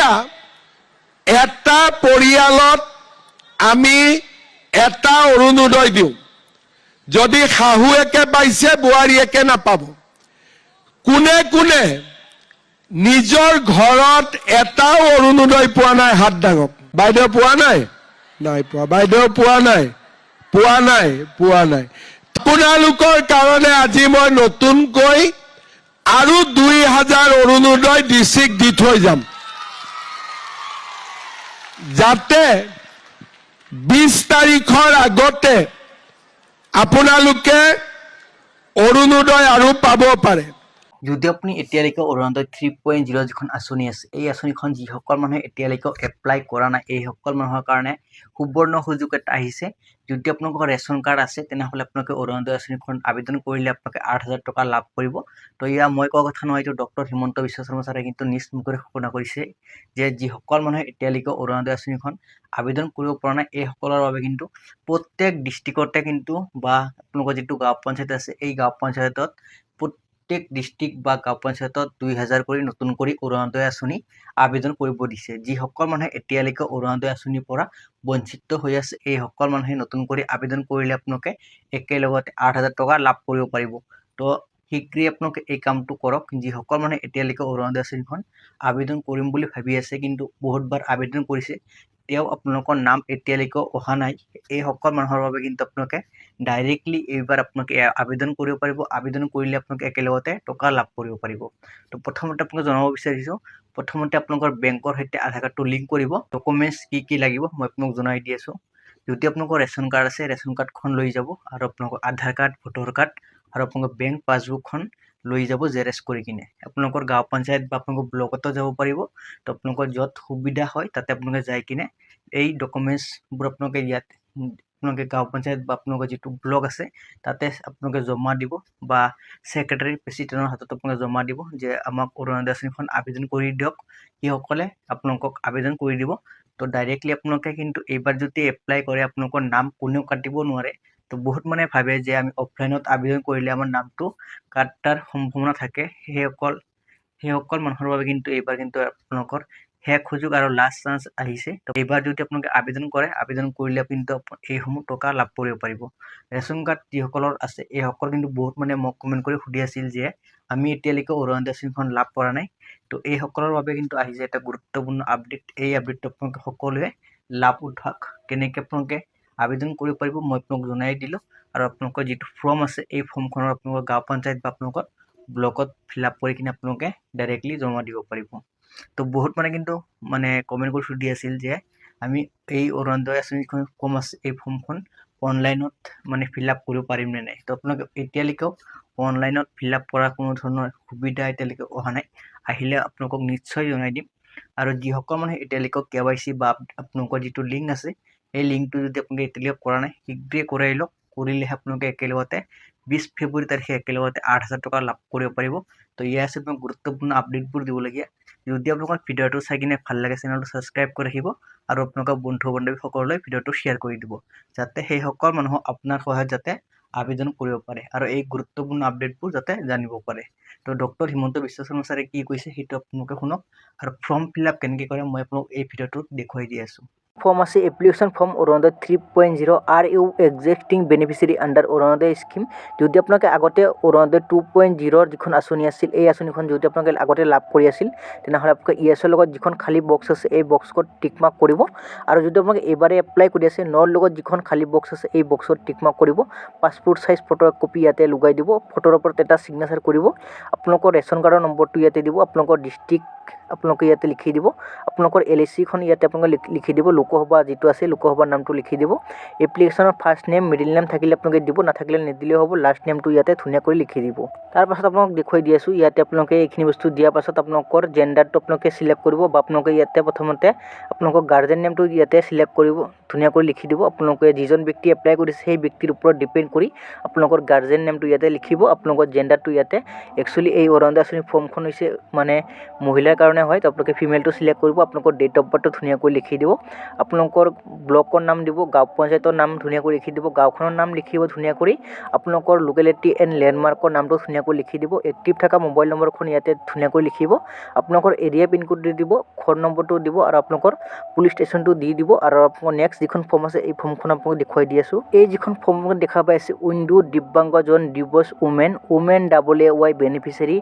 এতিয়া এটা পৰিয়ালত আমি এটা অৰুণোদয় দিওঁ যদি শাহুৱেকে পাইছে বোৱাৰীয়েকে নাপাব কোনে কোনে নিজৰ ঘৰত এটাও অৰুণোদয় পোৱা নাই হাত দাঙক বাইদেউ পোৱা নাই নাই পোৱা বাইদেউ পোৱা নাই পোৱা নাই আপোনালোকৰ কাৰণে আজি মই নতুনকৈ আৰু 2000 অৰুণোদয় ডিস্ট্ৰিক্ট দি থৈ যাম যাতে 20 তাৰিখৰ আগতে আপোনালোকে অৰুণোদয় আৰু পাব পাৰে যদি আপুনি এতিয়ালৈকে অৰুণোদয় 3.0 যিখন আঁচনি আছে এই আঁচনিখন যিসকল মানুহে এতিয়ালৈকে এপ্লাই কৰা নাই এইসকল মানুহৰ কাৰণে সুবৰ্ণ সুযোগ এটা আহিছে যদি আপোনালোকৰ ৰেচন কাৰ্ড আছে তেনেহ'লে আপোনালোকে অৰুণোদয় আঁচনিখন আবেদন কৰিলে আপোনালোকে 8000 টকা লাভ কৰিব তো ইয়া মই কোৱা কথা নহয় এইটো ডক্টৰ হিমন্ত বিশ্ব শৰ্মা ছাৰে কিন্তু নিজ মুখেৰে ঘোষণা কৰিছে যে যিসকল মানুহে এতিয়ালৈকে অৰুণোদয় আঁচনিখন আবেদন কৰিব পৰা নাই এইসকলৰ বাবে কিন্তু প্ৰত্যেক ডিষ্ট্ৰিক্টতে কিন্তু বা আপোনালোকৰ যিটো গাঁও পঞ্চায়ত আছে এই গাঁও পঞ্চায়তত প্ৰত্যেক ডিস্ট্ৰিক্ট বা গাঁও পঞ্চায়তত 2000 কৰি নতুন কৰি অৰুণোদয় আঁচনি আবেদন কৰিব দিছে যিসকল মানুহে এতিয়ালৈকে অৰুণোদয় আঁচনিৰ পৰা বঞ্চিত হৈ আছে এইসকল মানুহে নতুন কৰি আবেদন কৰিলে আপোনালোকে একেলগতে 8000 টকা লাভ কৰিব পাৰিব তো শীঘ্ৰে আপোনালোকে এই কামটো কৰক যিসকল মানুহে এতিয়ালৈকে অৰুণোদয় আঁচনিখন আবেদন কৰিম বুলি ভাবি আছে কিন্তু বহুতবাৰ আবেদন কৰিছে তেওঁ আপোনালোকৰ নাম এতিয়ালৈকে অহা নাই এইসকল মানুহৰ বাবে কিন্তু আপোনালোকে ডাইৰেক্টলি এইবাৰ আপোনালোকে আবেদন কৰিব পাৰিব আবেদন কৰিলে আপোনালোকে একেলগতে টকা লাভ কৰিব পাৰিব তো প্ৰথমতে আপোনাক জনাব বিচাৰিছোঁ প্ৰথমতে আপোনালোকৰ বেংকৰ সৈতে আধাৰ কাৰ্ডটো লিংক কৰিব ডকুমেণ্টছ কি লাগিব মই আপোনাক জনাই দি আছোঁ যদি আপোনালোকৰ ৰেচন কাৰ্ড আছে ৰেচন কাৰ্ডখন লৈ যাব আৰু আপোনালোকৰ আধাৰ কাৰ্ড ভোটাৰ কাৰ্ড আৰু আপোনালোকৰ বেংক পাছবুকখন লৈ যাব জেৰেক্স কৰি কিনে আপোনালোকৰ গাঁও পঞ্চায়ত বা আপোনালোকৰ ব্লকতো যাব পাৰিব তো আপোনালোকৰ য'ত সুবিধা হয় তাতে আপোনালোকে যাই কিনে এই ডকুমেণ্টছবোৰ আপোনালোকে ইয়াত আপোনালোকে গাঁও পঞ্চায়ত বা আপোনালোকৰ যিটো ব্লক আছে তাতে আপোনালোকে জমা দিব বা সেক্ৰেটাৰী প্ৰেচিডেণ্টৰ হাতত আপোনালোকে জমা দিব যে আমাক অৰুণোদয় আঁচনিখন আবেদন কৰি দিয়ক সেইসকলে আপোনালোকক আবেদন কৰি দিব তো ডাইৰেক্টলি আপোনালোকে কিন্তু এইবাৰ যদি এপ্লাই কৰে আপোনালোকৰ নাম কোনেও কাটিব নোৱাৰে তো বহুত মানে ভাবে যে আমি অফলাইনত আবেদন কৰিলে আমাৰ নামটো কাটাৰ সম্ভাৱনা থাকে সেইসকল মানুহৰ বাবে কিন্তু এইবাৰ কিন্তু আপোনালোকৰ শেষ সুযোগ আৰু লাষ্ট চান্স আহিছে তো এইবাৰ যদি আপোনালোকে আবেদন কৰে আবেদন কৰিলে কিন্তু এইসমূহ টকা লাভ কৰিব পাৰিব ৰেচন কাৰ্ড যিসকলৰ আছে এইসকল কিন্তু বহুত মানে মোক কমেণ্ট কৰি সুধি আছিল যে আমি এতিয়ালৈকে অৰুণোদয় আঁচনিখন লাভ কৰা নাই তো এইসকলৰ বাবে কিন্তু আহিছে এটা গুৰুত্বপূৰ্ণ আপডেট এই আপডেটটো আপোনালোকে সকলোৱে লাভ উঠাওক কেনেকৈ আপোনালোকে আবেদন কৰিব পাৰিব মই আপোনাক জনাই দিলোঁ আৰু আপোনালোকৰ যিটো ফৰ্ম আছে এই ফৰ্মখনৰ আপোনালোকৰ গাঁও পঞ্চায়ত বা আপোনালোকৰ ব্লকত ফিল আপ কৰি কিনে আপোনালোকে ডাইৰেক্টলি জমা দিব পাৰিব তো বহুত মানে কিন্তু মানে কমেণ্ট কৰি সুধি আছিল যে আমি এই অৰুণোদয় আঁচনিখন ফৰ্ম আছে এই ফৰ্মখন অনলাইনত মানে ফিল আপ কৰিব পাৰিম নে নাই তো আপোনালোকে এতিয়ালৈকেও অনলাইনত ফিল আপ কৰা কোনো ধৰণৰ সুবিধা এতিয়ালৈকে অহা নাই আহিলে আপোনালোকক নিশ্চয় জনাই দিম আৰু যিসকল মানুহে এতিয়ালৈকে KYC বা আপোনালোকৰ যিটো লিংক আছে এই লিংকটো যদি আপোনালোকে এতিয়ালৈকে কৰা নাই শীঘ্ৰে কৰাই লওক কৰিলেহে আপোনালোকে একেলগতে 20 ফেব্ৰুৱাৰী তাৰিখে একেলগতে 8000 টকা লাভ কৰিব পাৰিব তো ইয়া আছে আপোনাক গুৰুত্বপূৰ্ণ আপডেটবোৰ দিবলগীয়া যদি আপোনালোকৰ ভিডিঅ'টো চাই কিনে ভাল লাগে চেনেলটো ছাবস্ক্ৰাইব কৰি ৰাখিব আৰু আপোনালোকৰ বন্ধু বান্ধৱীসকললৈ ভিডিঅ'টো শ্বেয়াৰ কৰি দিব যাতে সেইসকল মানুহক আপোনাৰ সহায়ত যাতে আবেদন কৰিব পাৰে আৰু এই গুৰুত্বপূৰ্ণ আপডেটবোৰ যাতে জানিব পাৰে তো ডক্টৰ হিমন্ত বিশ্ব শৰ্মা ছাৰে কি কৈছে সেইটো আপোনালোকে শুনক আৰু ফৰ্ম ফিল আপ কেনেকৈ কৰে মই আপোনাক এই ভিডিঅ'টোত দেখুৱাই দি আছোঁ ফৰ্ম আছে application form Arunodoi 3.0 are you existing beneficiary under Arunodoi scheme যদি আপোনালোকে আগতে অৰুণোদয় 2.0 যিখন আঁচনি আছিল এই আঁচনিখন যদি আপোনালোকে আগতে লাভ কৰি আছিল তেনেহ'লে আপোনালোকে ইয়েছৰ লগত যিখন খালী বক্স আছে এই বক্সত টিক মাৰ্ক কৰিব আৰু যদি আপোনালোকে এইবাৰে এপ্লাই কৰি আছে নৰ লগত যিখন খালী বক্স আছে এই বক্সত টিক মাৰ্ক কৰিব পাছপোৰ্ট সাইজ ফটো এক কপি ইয়াতে লগাই দিব ফটোৰ ওপৰত এটা সিগনেচাৰ কৰিব আপোনালোকৰ ৰেচন কাৰ্ডৰ নম্বৰটো ইয়াতে দিব আপোনালোকৰ ডিষ্ট্ৰিক্ট আপোনালোকে ইয়াতে লিখি দিব আপোনালোকৰ LICখন ইয়াতে আপোনালোকে লিখি দিব লোকসভা যিটো আছে লোকসভাৰ নামটো লিখি দিব এপ্লিকেশ্যনৰ ফাৰ্ষ্ট নেম মিডিল নেম থাকিলে আপোনালোকে দিব নাথাকিলে নিদিলেও হ'ব লাষ্ট নেমটো ইয়াতে ধুনীয়াকৈ লিখি দিব তাৰ পাছত আপোনাক দেখুৱাই দি আছোঁ ইয়াতে আপোনালোকে এইখিনি বস্তু দিয়াৰ পাছত আপোনালোকৰ জেণ্ডাৰটো আপোনালোকে সিলেক্ট কৰিব বা আপোনালোকে ইয়াতে প্ৰথমতে আপোনালোকৰ গাৰ্জেন নেমটো ইয়াতে সিলেক্ট কৰিব ধুনীয়াকৈ লিখি দিব আপোনালোকে যিজন ব্যক্তি এপ্লাই কৰিছে সেই ব্যক্তিৰ ওপৰত ডিপেণ্ড কৰি আপোনালোকৰ গাৰ্জেন নেমটো ইয়াতে লিখিব আপোনালোকৰ জেণ্ডাৰটো ইয়াতে একচুৱেলি এই অৰুণোদয় আঁচনি ফৰ্মখন হৈছে মানে মহিলাৰ কাৰণে হয় তো আপোনালোকে ফিমেলটো সিলেক্ট কৰিব আপোনালোকৰ ডেট অফ বাৰ্থটো ধুনীয়াকৈ লিখি দিব আপোনালোকৰ ব্লকৰ নাম দিব গাঁও পঞ্চায়তৰ নাম ধুনীয়াকৈ লিখি দিব গাঁওখনৰ নাম লিখিব ধুনীয়াকৈ আপোনালোকৰ লোকেলিটি এণ্ড লেণ্ডমাৰ্কৰ নামটো ধুনীয়াকৈ লিখি দিব এক্টিভ থকা মোবাইল নম্বৰখন ইয়াতে ধুনীয়াকৈ লিখিব আপোনালোকৰ এৰিয়া পিনক'ড দি দিব ঘৰ নম্বৰটো দিব আৰু আপোনালোকৰ পুলিচ ষ্টেচনটো দি দিব আৰু আপোনালোকৰ নেক্সট যিখন ফৰ্ম আছে এই ফৰ্মখন আপোনালোকক দেখুৱাই দি আছোঁ এই যিখন ফৰ্ম দেখা পাই আছে window Divyangjan divorce women AAY beneficiary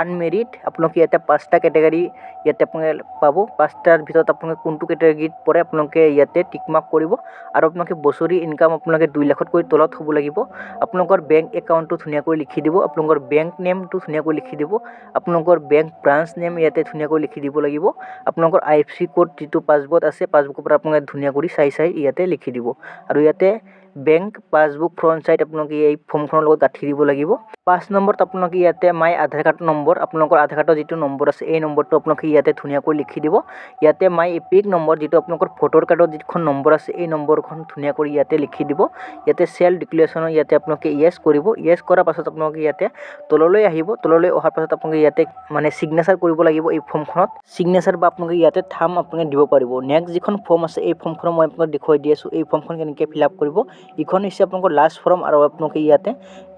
unmarried আপোনালোকে ইয়াতে 5টা কেটেগৰী ইয়াতে আপোনালোকে পাব 5টাৰ ভিতৰত আপোনালোকে কোনটো কেটেগৰীত পৰে আপোনালোকে ইয়াতে টিক মাৰ্ক কৰিব আৰু আপোনালোকে বছৰি ইনকাম আপোনালোকে 2 লাখতকৈ তলত হ'ব লাগিব আপোনালোকৰ বেংক একাউণ্টটো ধুনীয়াকৈ লিখি দিব আপোনালোকৰ বেংক নেমটো ধুনীয়াকৈ লিখি দিব আপোনালোকৰ বেংক ব্ৰাঞ্চ নেম ইয়াতে ধুনীয়াকৈ লিখি দিব লাগিব আপোনালোকৰ IFSC কোড যিটো পাছবুকত আছে পাছবুকৰ পৰা আপোনালোকে ধুনীয়া কৰি চাই ইয়াতে লিখি দিব আৰু ইয়াতে বেংক পাছবুক ফ্ৰণ্ট সাইড আপোনালোকে এই ফৰ্মখনৰ লগত গাঁঠি দিব লাগিব 5 নম্বৰত আপোনালোকে ইয়াতে মাই আধাৰ কাৰ্ড নম্বৰ আপোনালোকৰ আধাৰ কাৰ্ডৰ যিটো নম্বৰ আছে এই নম্বৰটো আপোনালোকে ইয়াতে ধুনীয়াকৈ লিখি দিব ইয়াতে মাই এপিক নম্বৰ যিটো আপোনালোকৰ ভোটৰ কাৰ্ডৰ যিখন নম্বৰ আছে এই নম্বৰখন ধুনীয়া কৰি ইয়াতে লিখি দিব ইয়াতে সেল্ফ ডিক্লেৰেশ্যনৰ ইয়াতে আপোনালোকে ইয়েছ কৰিব ইয়েছ কৰাৰ পাছত আপোনালোকে ইয়াতে তললৈ আহিব তললৈ অহাৰ পাছত আপোনালোকে ইয়াতে মানে সিগনেচাৰ কৰিব লাগিব এই ফৰ্মখনত সিগনেচাৰ বা আপোনালোকে ইয়াতে থাম আপোনালোকে দিব পাৰিব নেক্সট যিখন ফৰ্ম আছে এই ফৰ্মখন মই আপোনালোকক দেখুৱাই দি আছোঁ এই ফৰ্মখন কেনেকৈ ফিল আপ কৰিব ইখন হৈছে আপোনালোকৰ লাষ্ট ফৰ্ম আৰু আপোনালোকে ইয়াতে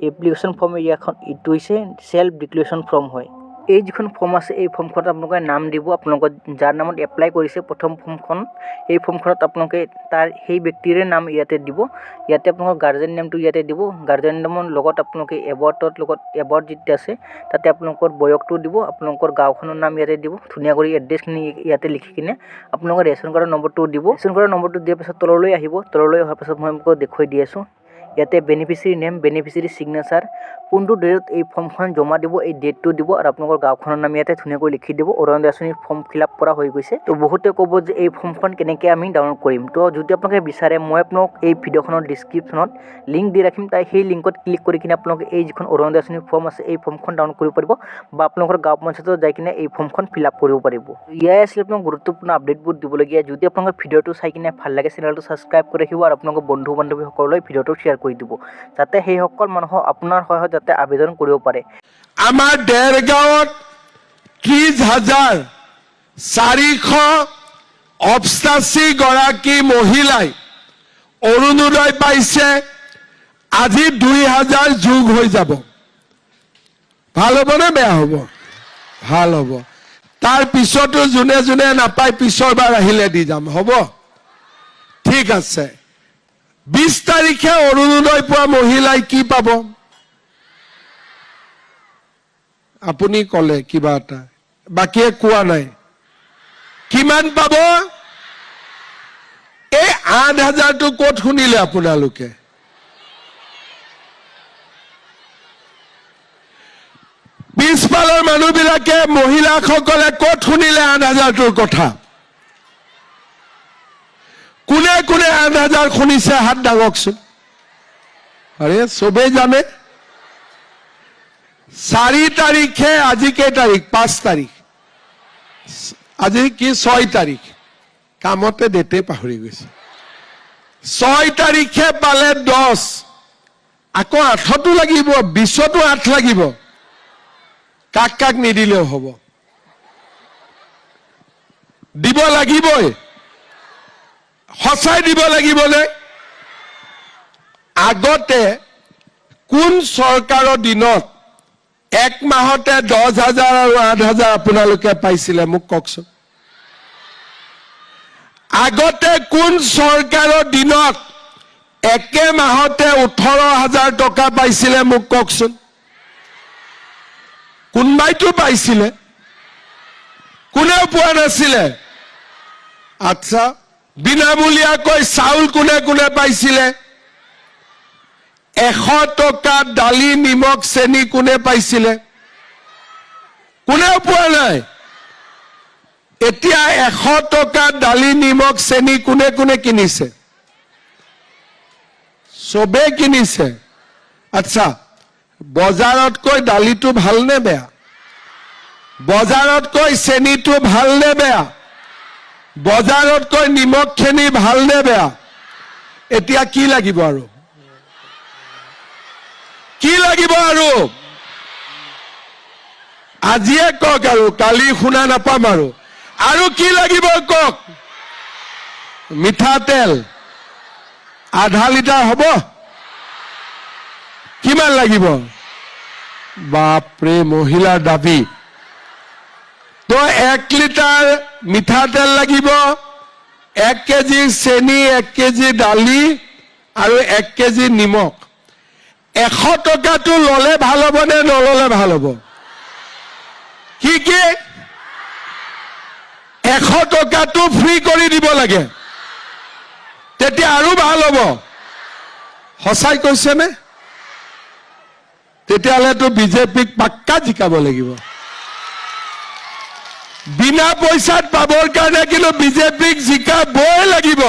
এপ্লিকেশ্যন ফৰ্ম ইটো হৈছে সেল্ফ ডিক্লেৰেশ্যন ফৰ্ম হয় এই যিখন ফৰ্ম আছে এই ফৰ্মখনত আপোনালোকে নাম দিব আপোনালোকৰ যাৰ নামত এপ্লাই কৰিছে প্ৰথম ফৰ্মখন এই ফৰ্মখনত আপোনালোকে তাৰ সেই ব্যক্তিৰে নাম ইয়াতে দিব ইয়াতে আপোনালোকৰ গাৰ্জেন নেমটো ইয়াতে দিব গাৰ্জেন নেমৰ লগত আপোনালোকে এবাউট যিটো আছে তাতে আপোনালোকৰ বয়সটো দিব আপোনালোকৰ গাঁওখনৰ নাম ইয়াতে দিব ধুনীয়া কৰি এড্ৰেছখিনি ইয়াতে লিখি কিনে আপোনালোকৰ ৰেচন কাৰ্ডৰ নম্বৰটো দিব ৰেচন কাৰ্ডৰ নম্বৰটো দিয়াৰ পাছত তললৈ আহিব তললৈ অহাৰ পাছত মই আপোনালোকক দেখুৱাই দি আছোঁ ইয়াতে বেনিফিচিয়াৰী নেম বেনিফিচিয়াৰী সিগনেচাৰ কোনটো ডেটত এই ফৰ্মখন জমা দিব এই ডেটটো দিব আৰু আপোনালোকৰ গাঁওখনৰ নাম ইয়াতে ধুনীয়াকৈ লিখি দিব অৰুণোদয় আঁচনিৰ ফৰ্ম ফিল আপ কৰা হৈ গৈছে তো বহুতে ক'ব যে এই ফৰ্মখন কেনেকৈ আমি ডাউনলোড কৰিম তো যদি আপোনালোকে বিচাৰে মই আপোনাক এই ভিডিঅ'খনৰ ডিছক্ৰিপশ্যনত লিংক দি ৰাখিম তাই সেই লিংকত ক্লিক কৰি কিনে আপোনালোকে এই যিখন অৰুণোদয় আঁচনিৰ ফৰ্ম আছে এই ফৰ্মখন ডাউনলোড কৰিব পাৰিব বা আপোনালোকৰ গাঁও পঞ্চায়তত যাই কিনে এই ফৰ্মখন ফিল আপ কৰিব পাৰিব ইয়াই আছিল আপোনাক গুৰুত্বপূৰ্ণ আপডেটবোৰ দিবলগীয়া যদি আপোনালোকৰ ভিডিঅ'টো চাই কিনে ভাল লাগে চেনেলটো ছাবস্ক্ৰাইব কৰি ৰাখিব আৰু আপোনালোকৰ বন্ধু বান্ধৱীসকললৈ ভিডিঅ'টো শ্বেয়াৰ কৰি দিব যাতে সেই সকল মানুহক আপোনাৰ সহায়ত যাতে আবেদন কৰিব পাৰে আমাৰ দেৰগাঁৱত 30,488 গৰাকী মহিলাই অৰুণোদয় পাইছে আজি 2,000 যোগ হৈ যাব ভাল হ'ব নে বেয়া হ'ব ভাল হ'ব তাৰ পিছতো যোনে যোনে নাপায় পিছৰবাৰ আহিলে দি যাম হ'ব ঠিক আছে 20 তাৰিখে অৰুণোদয় পোৱা মহিলাই কি পাব আপুনি ক'লে কিবা এটা বাকিয়ে কোৱা নাই কিমান পাব এই 8,000টো ক'ত শুনিলে আপোনালোকে পিছফালৰ মানুহবিলাকে মহিলাসকলে ক'ত শুনিলে 8,000টোৰ কথা কোনে কোনে 8,000 শুনিছে হাত দাঙকচোন আৰে চবেই জানে 4 তাৰিখে আজি কেই তাৰিখ 5 তাৰিখ আজি কি 6 তাৰিখ কামতে ডেটে পাহৰি গৈছে 6 তাৰিখে পালে 10 আকৌ 8তো লাগিব 20তো 8 লাগিব কাক কাক নিদিলেও হ'ব দিব লাগিবই সঁচাই দিব লাগিবনে আগতে কোন চৰকাৰৰ দিনত এক মাহতে 10,000 আৰু 8,000 আপোনালোকে পাইছিলে মোক কওকচোন আগতে কোন চৰকাৰৰ দিনত একে মাহতে 18,000 টকা পাইছিলে মোক কওকচোন কোনবাইতো পাইছিলে কোনেও পোৱা নাছিলে আচ্ছা বিনামূলীয়াকৈ চাউল কোনে কোনে পাইছিলে 100 টকা দালি নিমখ চেনি কোনে পাইছিলে কোনেও পোৱা নাই এতিয়া 100 টকা দালি নিমখ চেনি কোনে কোনে কিনিছে সবে কিনিছে আচ্ছা বজাৰতকৈ দালিটো ভাল নে বেয়া বজাৰতকৈ চেনিটো ভাল নে বেয়া বজাৰতকৈ নিমখ চেনি ভাল নে বেয়া এতিয়া কি লাগিব আৰু কি লাগিব আৰু আজিয়ে কওক আৰু কালি শুনা নাপাম আৰু কি লাগিব কওক মিঠাতেল আধা লিটাৰ হ'ব কিমান লাগিব বাপৰে মহিলাৰ দাবী তো 1 লিটাৰ মিঠাতেল লাগিব 1 কেজি চেনি 1 কেজি দালি আৰু 1 কেজি নিমখ 100 টকাটো ললে ভাল হ'ব নে নললে ভাল হ'ব কি 100 টকাটো ফ্ৰী কৰি দিব লাগে তেতিয়া আৰু ভাল হ'ব সঁচাই কৈছেনে তেতিয়াহ'লেতো বিজেপিক পাক্কা জিকাব লাগিব বিনা পইচাত পাবৰ কাৰণে কিন্তু বিজেপিক জিকাবই লাগিব